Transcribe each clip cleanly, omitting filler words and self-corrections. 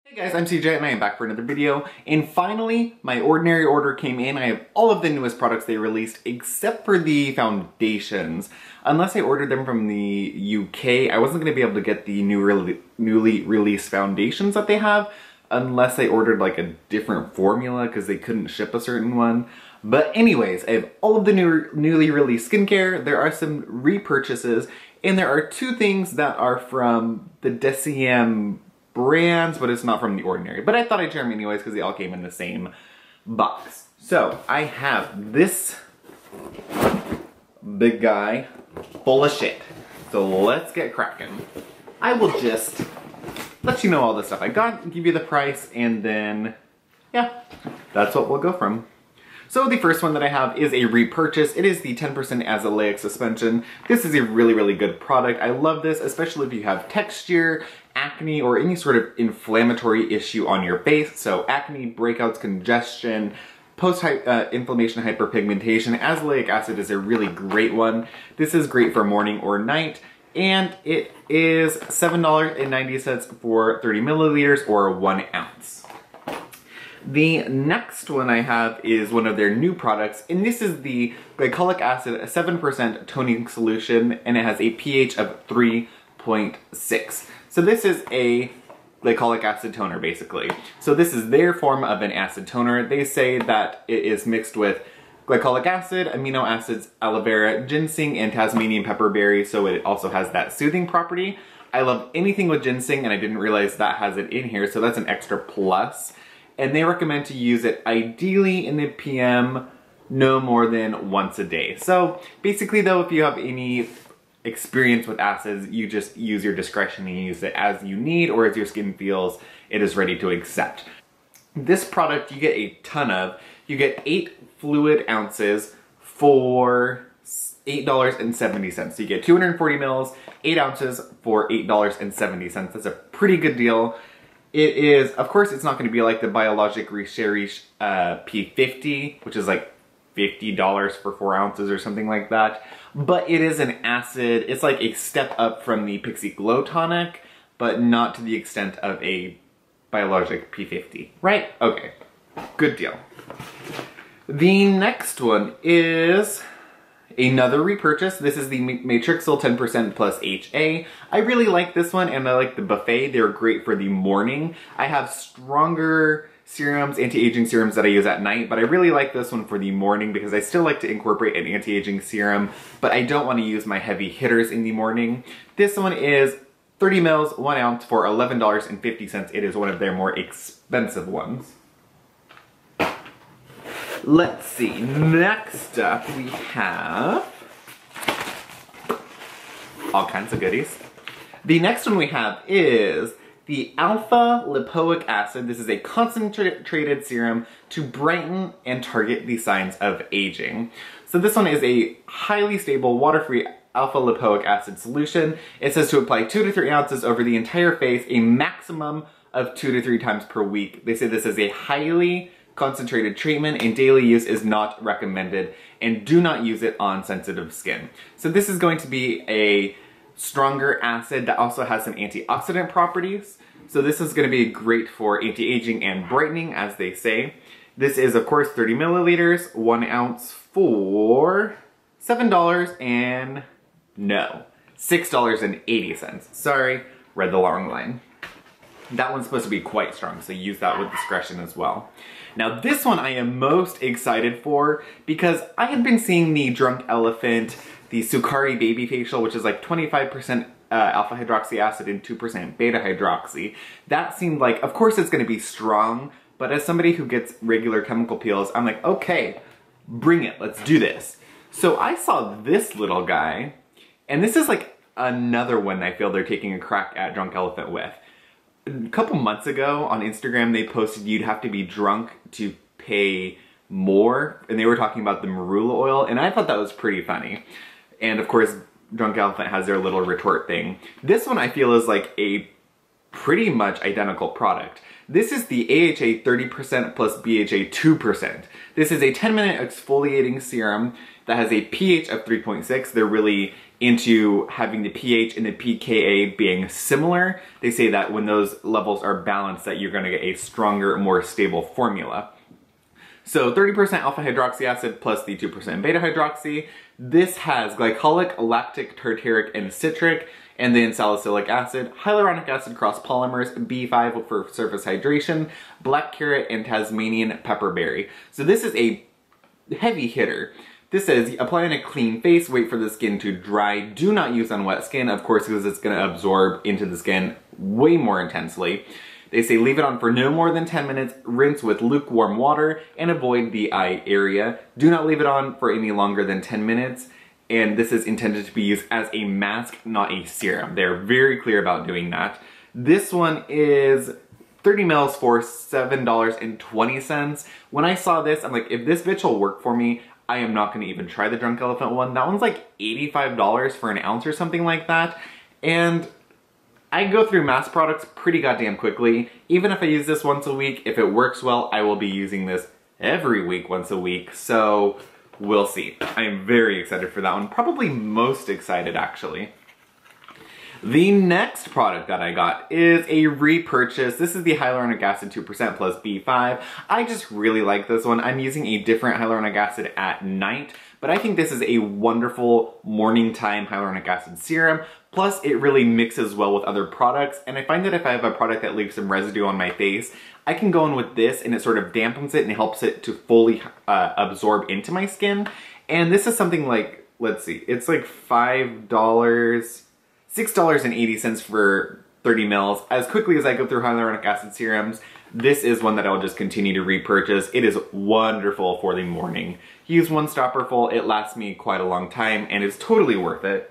Hey guys, I'm CJ and I am back for another video. And finally, my ordinary order came in. I have all of the newest products they released except for the foundations. Unless I ordered them from the UK, I wasn't going to be able to get the newly released foundations that they have unless I ordered like a different formula because they couldn't ship a certain one. But anyways, I have all of the newly released skincare. There are some repurchases and there are two things that are from the Deciem brands, but it's not from the Ordinary. But I thought I'd share them anyways because they all came in the same box. So I have this big guy full of shit. So let's get cracking. I will just let you know all the stuff I got, give you the price, and then, yeah, that's what we'll go from. So the first one that I have is a repurchase. It is the 10% Azelaic suspension. This is a really good product. I love this, especially if you have texture, acne, or any sort of inflammatory issue on your face. So acne, breakouts, congestion, post-inflammation hyperpigmentation. Azelaic acid is a really great one. This is great for morning or night. And it is $7.90 for 30 milliliters or 1 ounce. The next one I have is one of their new products, and this is the Glycolic Acid 7% toning solution, and it has a pH of 3.6. So this is a glycolic acid toner, basically. So this is their form of an acid toner. They say that it is mixed with glycolic acid, amino acids, aloe vera, ginseng, and Tasmanian pepperberry, so it also has that soothing property. I love anything with ginseng, and I didn't realize that has it in here, so that's an extra plus. And they recommend to use it ideally in the PM no more than once a day. So basically though, if you have any experience with acids, you just use your discretion and use it as you need or as your skin feels it is ready to accept. This product you get a ton of. You get 8 fluid ounces for $8.70. So you get 240 mils, 8 ounces for $8.70. That's a pretty good deal. It is, of course, it's not going to be like the Biologic Recherche P50, which is like $50 for 4 ounces or something like that. But it is an acid. It's like a step up from the Pixi Glow Tonic, but not to the extent of a Biologic P50, right? Okay, good deal. The next one is another repurchase. This is the Matrixyl 10% plus HA. I really like this one, and I like the buffet. They're great for the morning. I have stronger serums, anti-aging serums that I use at night, but I really like this one for the morning because I still like to incorporate an anti-aging serum, but I don't want to use my heavy hitters in the morning. This one is 30 mils, 1 ounce for $11.50. It is one of their more expensive ones. Let's see, next up we have all kinds of goodies. The next one we have is the Alpha Lipoic Acid. This is a concentrated serum to brighten and target the signs of aging. So this one is a highly stable, water-free alpha lipoic acid solution. It says to apply 2 to 3 ounces over the entire face, a maximum of 2 to 3 times per week. They say this is a highly concentrated treatment and daily use is not recommended, and do not use it on sensitive skin. So this is going to be a stronger acid that also has some antioxidant properties. So this is going to be great for anti-aging and brightening, as they say. This is of course 30 milliliters, 1 ounce for $6.80. Sorry, read the long line. That one's supposed to be quite strong, so use that with discretion as well. Now this one I am most excited for because I had been seeing the Drunk Elephant, the Sukari Baby Facial, which is like 25% alpha hydroxy acid and 2% beta hydroxy. That seemed like, of course it's going to be strong, but as somebody who gets regular chemical peels, I'm like, okay, bring it, let's do this. So I saw this little guy, and this is like another one I feel they're taking a crack at Drunk Elephant with. A couple months ago on Instagram they posted you'd have to be drunk to pay more, and they were talking about the Marula oil, and I thought that was pretty funny. And of course Drunk Elephant has their little retort thing. This one I feel is like a pretty much identical product. This is the AHA 30% plus BHA 2%. This is a 10-minute exfoliating serum that has a pH of 3.6. They're really into having the pH and the pKa being similar. They say that when those levels are balanced, that you're going to get a stronger, more stable formula. So 30% alpha hydroxy acid plus the 2% beta hydroxy. This has glycolic, lactic, tartaric, and citric, and then salicylic acid, hyaluronic acid cross polymers, B5 for surface hydration, black carrot, and Tasmanian pepperberry. So this is a heavy hitter. This says, apply on a clean face, wait for the skin to dry. Do not use on wet skin, of course, because it's going to absorb into the skin way more intensely. They say leave it on for no more than 10 minutes, rinse with lukewarm water, and avoid the eye area. Do not leave it on for any longer than 10 minutes. And this is intended to be used as a mask, not a serum. They're very clear about doing that. This one is 30 mils for $7.20. When I saw this, I'm like, if this bitch will work for me, I am not going to even try the Drunk Elephant one. That one's like $85 for an ounce or something like that. And I go through mass products pretty goddamn quickly. Even if I use this once a week, if it works well, I will be using this every week, once a week. So we'll see. I am very excited for that one. Probably most excited, actually. The next product that I got is a repurchase. This is the Hyaluronic Acid 2% plus B5. I just really like this one. I'm using a different hyaluronic acid at night, but I think this is a wonderful morning time hyaluronic acid serum. Plus, it really mixes well with other products, and I find that if I have a product that leaves some residue on my face, I can go in with this and it sort of dampens it and helps it to fully absorb into my skin. And this is something like, let's see, it's like $6.80 for 30 mils. As quickly as I go through hyaluronic acid serums, this is one that I'll just continue to repurchase. It is wonderful for the morning. Use one stopper full, it lasts me quite a long time, and it's totally worth it.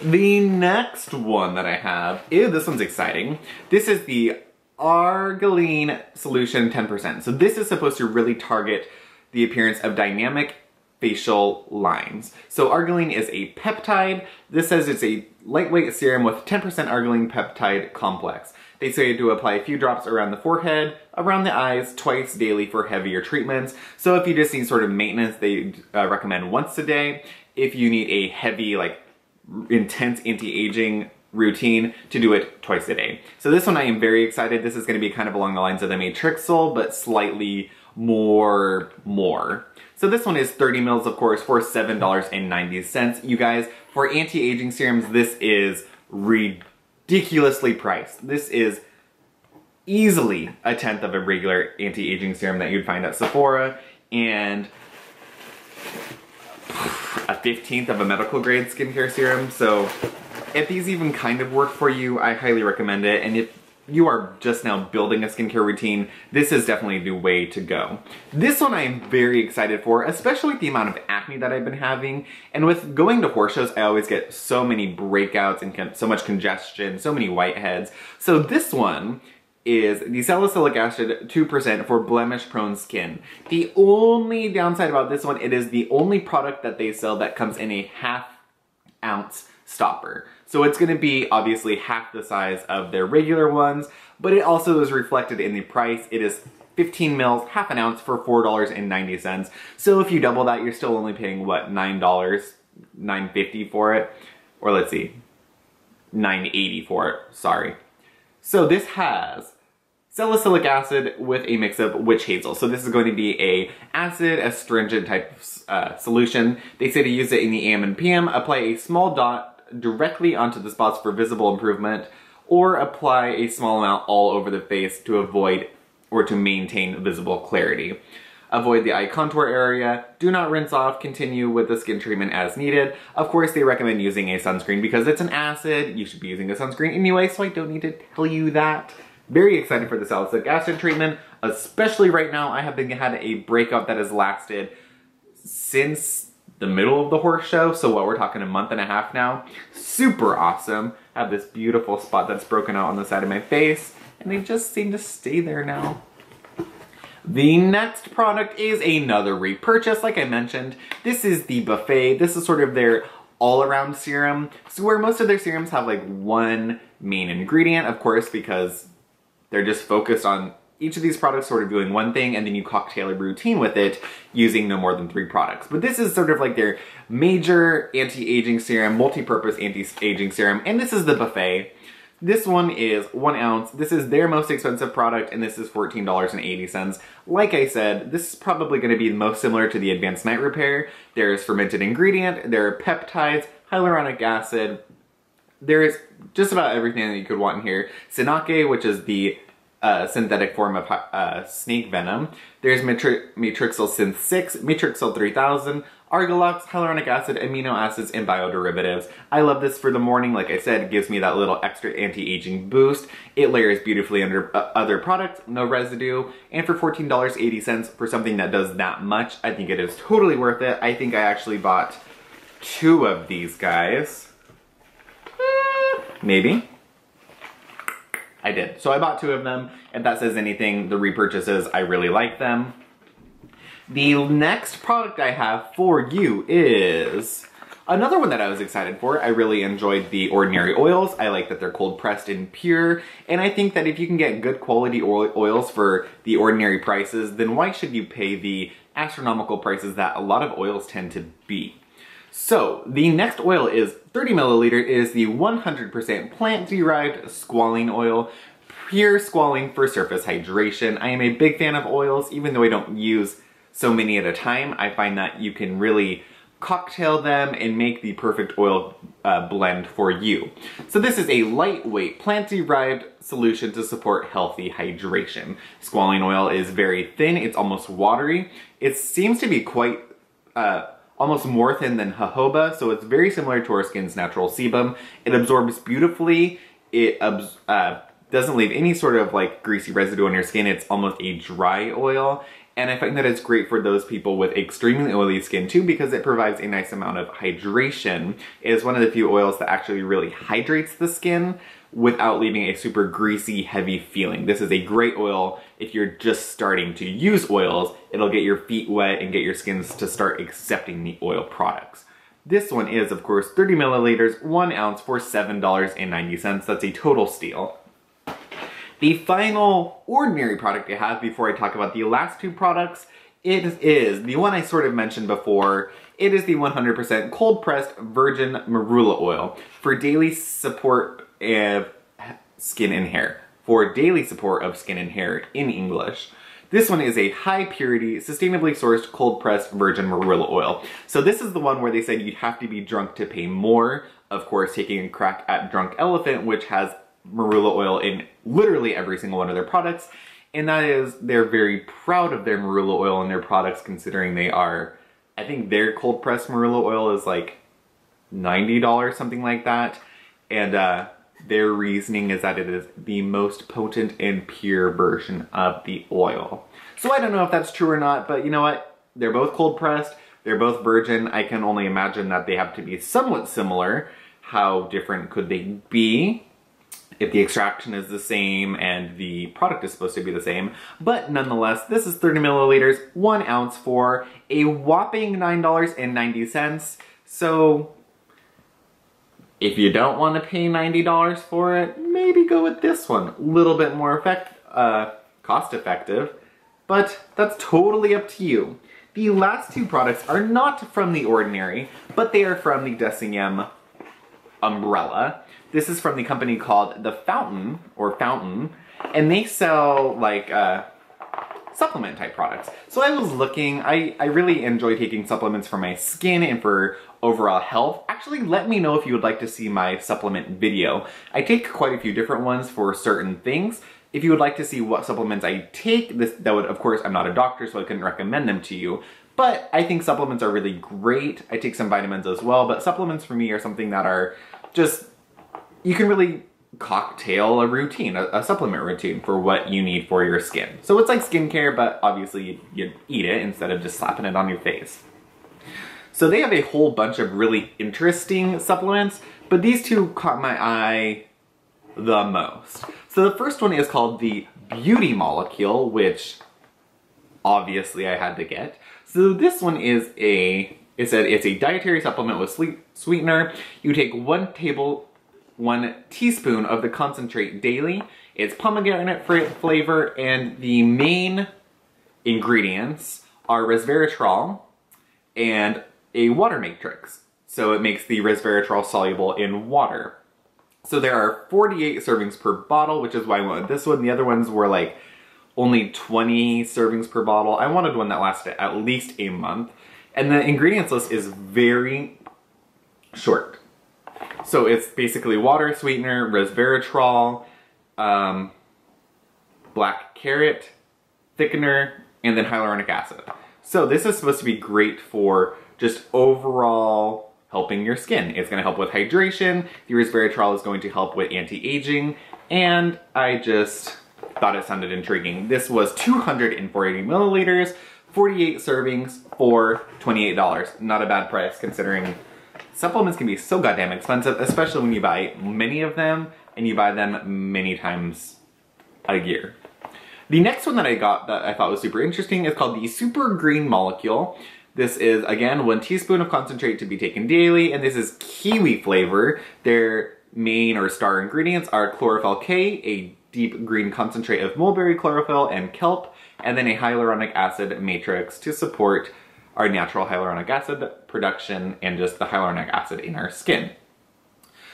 The next one that I have, this one's exciting. This is the Argireline Solution 10%. So this is supposed to really target the appearance of dynamic facial lines. So Argireline is a peptide. This says it's a lightweight serum with 10% Argireline peptide complex. They say to apply a few drops around the forehead, around the eyes, twice daily for heavier treatments. So if you just need sort of maintenance, they recommend once a day. If you need a heavy, like intense anti-aging routine, to do it twice a day. So this one I am very excited. This is going to be kind of along the lines of the Matrixyl, but slightly more. So this one is 30 mils, of course, for $7.90. You guys, for anti-aging serums, this is ridiculously priced. This is easily a tenth of a regular anti-aging serum that you'd find at Sephora, and a 15th of a medical grade skincare serum. So if these even kind of work for you, I highly recommend it. And if you are just now building a skincare routine, this is definitely the way to go. This one I am very excited for, especially with the amount of acne that I've been having. And with going to horse shows, I always get so many breakouts and so much congestion, so many whiteheads. So this one is the Salicylic Acid 2% for blemish-prone skin. The only downside about this one, it is the only product that they sell that comes in a 1/2 ounce stopper. So it's going to be obviously half the size of their regular ones, but it also is reflected in the price. It is 15 mils, 1/2 ounce for $4.90. So if you double that, you're still only paying, what, $9, $9.50 for it? Or let's see, $9.80 for it, sorry. So this has salicylic acid with a mix of witch hazel. So this is going to be a acid astringent type of solution. They say to use it in the AM and PM, apply a small dot directly onto the spots for visible improvement, or apply a small amount all over the face to avoid or to maintain visible clarity. Avoid the eye contour area. Do not rinse off. Continue with the skin treatment as needed. Of course, they recommend using a sunscreen because it's an acid. You should be using a sunscreen anyway, so I don't need to tell you that. Very excited for the salicylic acid treatment, especially right now. I have had a breakout that has lasted since the middle of the horse show, so what, we're talking 1.5 months now. Super awesome. I have this beautiful spot that's broken out on the side of my face, and they just seem to stay there now. The next product is another repurchase, like I mentioned. This is the Buffet. This is sort of their all-around serum. So where most of their serums have like one main ingredient, of course, because they're just focused on each of these products sort of doing one thing, and then you cocktail a routine with it using no more than 3 products. But this is sort of like their major anti-aging serum, multi-purpose anti-aging serum, and this is the buffet. This one is 1 ounce. This is their most expensive product, and this is $14.80. Like I said, this is probably going to be most similar to the Advanced Night Repair. There's fermented ingredient, there are peptides, hyaluronic acid. There's just about everything that you could want in here. Sinake, which is the synthetic form of snake venom. There's Matrixyl Synth 6, Matrixyl 3000, Argilox, hyaluronic acid, amino acids, and bioderivatives. I love this for the morning. Like I said, it gives me that little extra anti-aging boost. It layers beautifully under other products, no residue, and for $14.80 for something that does that much, I think it is totally worth it. I think I actually bought 2 of these guys. Maybe. I did. So I bought 2 of them. If that says anything, the repurchases, I really like them. The next product I have for you is another one that I was excited for. I really enjoyed the Ordinary oils. I like that they're cold pressed and pure. And I think that if you can get good quality oils for the ordinary prices, then why should you pay the astronomical prices that a lot of oils tend to be? So, the next oil is 30 milliliter. It is the 100% plant-derived squalene oil. Pure squalene for surface hydration. I am a big fan of oils, even though I don't use so many at a time. I find that you can really cocktail them and make the perfect oil blend for you. So this is a lightweight, plant-derived solution to support healthy hydration. Squalene oil is very thin. It's almost watery. It seems to be quite almost more thin than jojoba, so it's very similar to our skin's natural sebum. It absorbs beautifully. It doesn't leave any sort of like greasy residue on your skin. It's almost a dry oil. And I find that it's great for those people with extremely oily skin too, because it provides a nice amount of hydration. It is one of the few oils that actually really hydrates the skin without leaving a super greasy, heavy feeling. This is a great oil if you're just starting to use oils. It'll get your feet wet and get your skins to start accepting the oil products. This one is, of course, 30 milliliters, 1 ounce for $7.90. That's a total steal. The final Ordinary product I have before I talk about the last 2 products, it is the one I sort of mentioned before. It is the 100% cold-pressed virgin marula oil for daily support of skin and hair. For daily support of skin and hair in English. This one is a high-purity, sustainably sourced cold-pressed virgin marula oil. So this is the one where they said you'd have to be drunk to pay more. Of course, taking a crack at Drunk Elephant, which has marula oil in literally every single one of their products, and that is, they're very proud of their marula oil in their products, considering they are, I think their cold pressed marula oil is like $90, something like that, and their reasoning is that it is the most potent and pure version of the oil. So I don't know if that's true or not, but you know what? They're both cold pressed, they're both virgin. I can only imagine that they have to be somewhat similar. How different could they be? If the extraction is the same and the product is supposed to be the same. But nonetheless, this is 30 milliliters, 1 ounce for a whopping $9.90. So if you don't want to pay $90 for it, maybe go with this one. A little bit more cost effective, but that's totally up to you. The last 2 products are not from the Ordinary, but they are from the Deciem umbrella. This is from the company called The Fountain, and they sell like supplement type products. So I was looking, I really enjoy taking supplements for my skin and for overall health. Actually, let me know if you would like to see my supplement video. I take quite a few different ones for certain things. If you would like to see what supplements I take, that would, of course, I'm not a doctor, so I couldn't recommend them to you. But I think supplements are really great. I take some vitamins as well, but supplements for me are something that are just, you can really cocktail a routine, a supplement routine for what you need for your skin. So it's like skincare, but obviously you eat it instead of just slapping it on your face. So they have a whole bunch of really interesting supplements, but these 2 caught my eye the most. So the first one is called the Beauty Molecule, which obviously I had to get. So this one is it said it's a dietary supplement with sweetener. You take 1 1 teaspoon of the concentrate daily. It's pomegranate flavor, and the main ingredients are resveratrol and a water matrix. So it makes the resveratrol soluble in water. So there are 48 servings per bottle, which is why I went with this one. The other ones were like only 20 servings per bottle. I wanted one that lasted at least a month. And the ingredients list is very short. So it's basically water, sweetener, resveratrol, black carrot, thickener, and then hyaluronic acid. So this is supposed to be great for just overall helping your skin. It's going to help with hydration. The resveratrol is going to help with anti-aging. And I just thought it sounded intriguing. This was 240 milliliters, 48 servings for $28. Not a bad price considering supplements can be so goddamn expensive, especially when you buy many of them and you buy them many times a year. The next one that I got that I thought was super interesting is called the Super Green Molecule. This is, again, 1 teaspoon of concentrate to be taken daily, and this is kiwi flavor. Their main or star ingredients are chlorophyll K, a deep green concentrate of mulberry chlorophyll and kelp, and then a hyaluronic acid matrix to support our natural hyaluronic acid production and just the hyaluronic acid in our skin.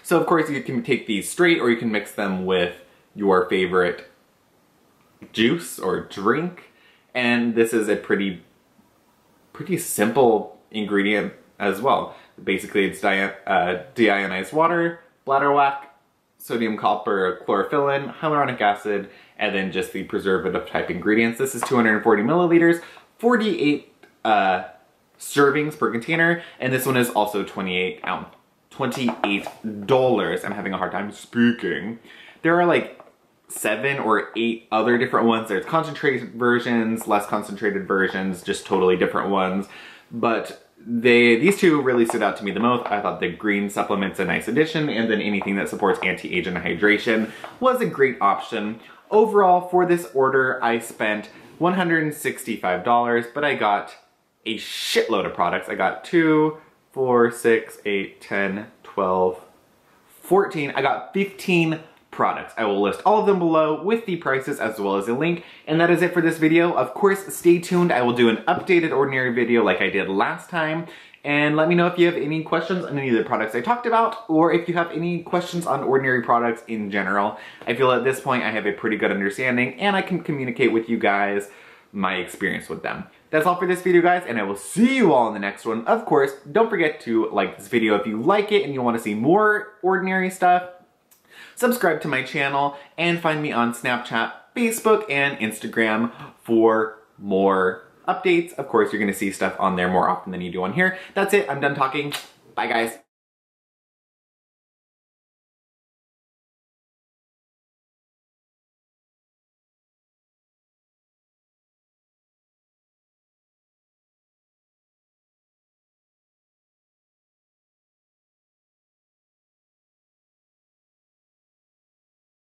So of course you can take these straight or you can mix them with your favorite juice or drink, and this is a pretty simple ingredient as well. Basically it's deionized water, bladderwhack, sodium copper chlorophyllin, hyaluronic acid, and then just the preservative type ingredients. This is 240 milliliters, 48 servings per container, and this one is also $28. I'm having a hard time speaking. There are like 7 or 8 other different ones. There's concentrated versions, less concentrated versions, just totally different ones. But these two really stood out to me the most. I thought the green supplement's a nice addition, and then anything that supports anti-age and hydration was a great option. Overall, for this order, I spent $165, but I got a shitload of products. I got 2, 4, 6, 8, 10, 12, 14. I got 15 products. I will list all of them below with the prices as well as a link. And that is it for this video. Of course, stay tuned. I will do an updated Ordinary video like I did last time. And let me know if you have any questions on any of the products I talked about, or if you have any questions on Ordinary products in general. I feel at this point I have a pretty good understanding and I can communicate with you guys my experience with them. That's all for this video, guys, and I will see you all in the next one. Of course, don't forget to like this video if you like it and you want to see more Ordinary stuff. Subscribe to my channel, and find me on Snapchat, Facebook, and Instagram for more updates. Of course, you're going to see stuff on there more often than you do on here. That's it. I'm done talking. Bye, guys.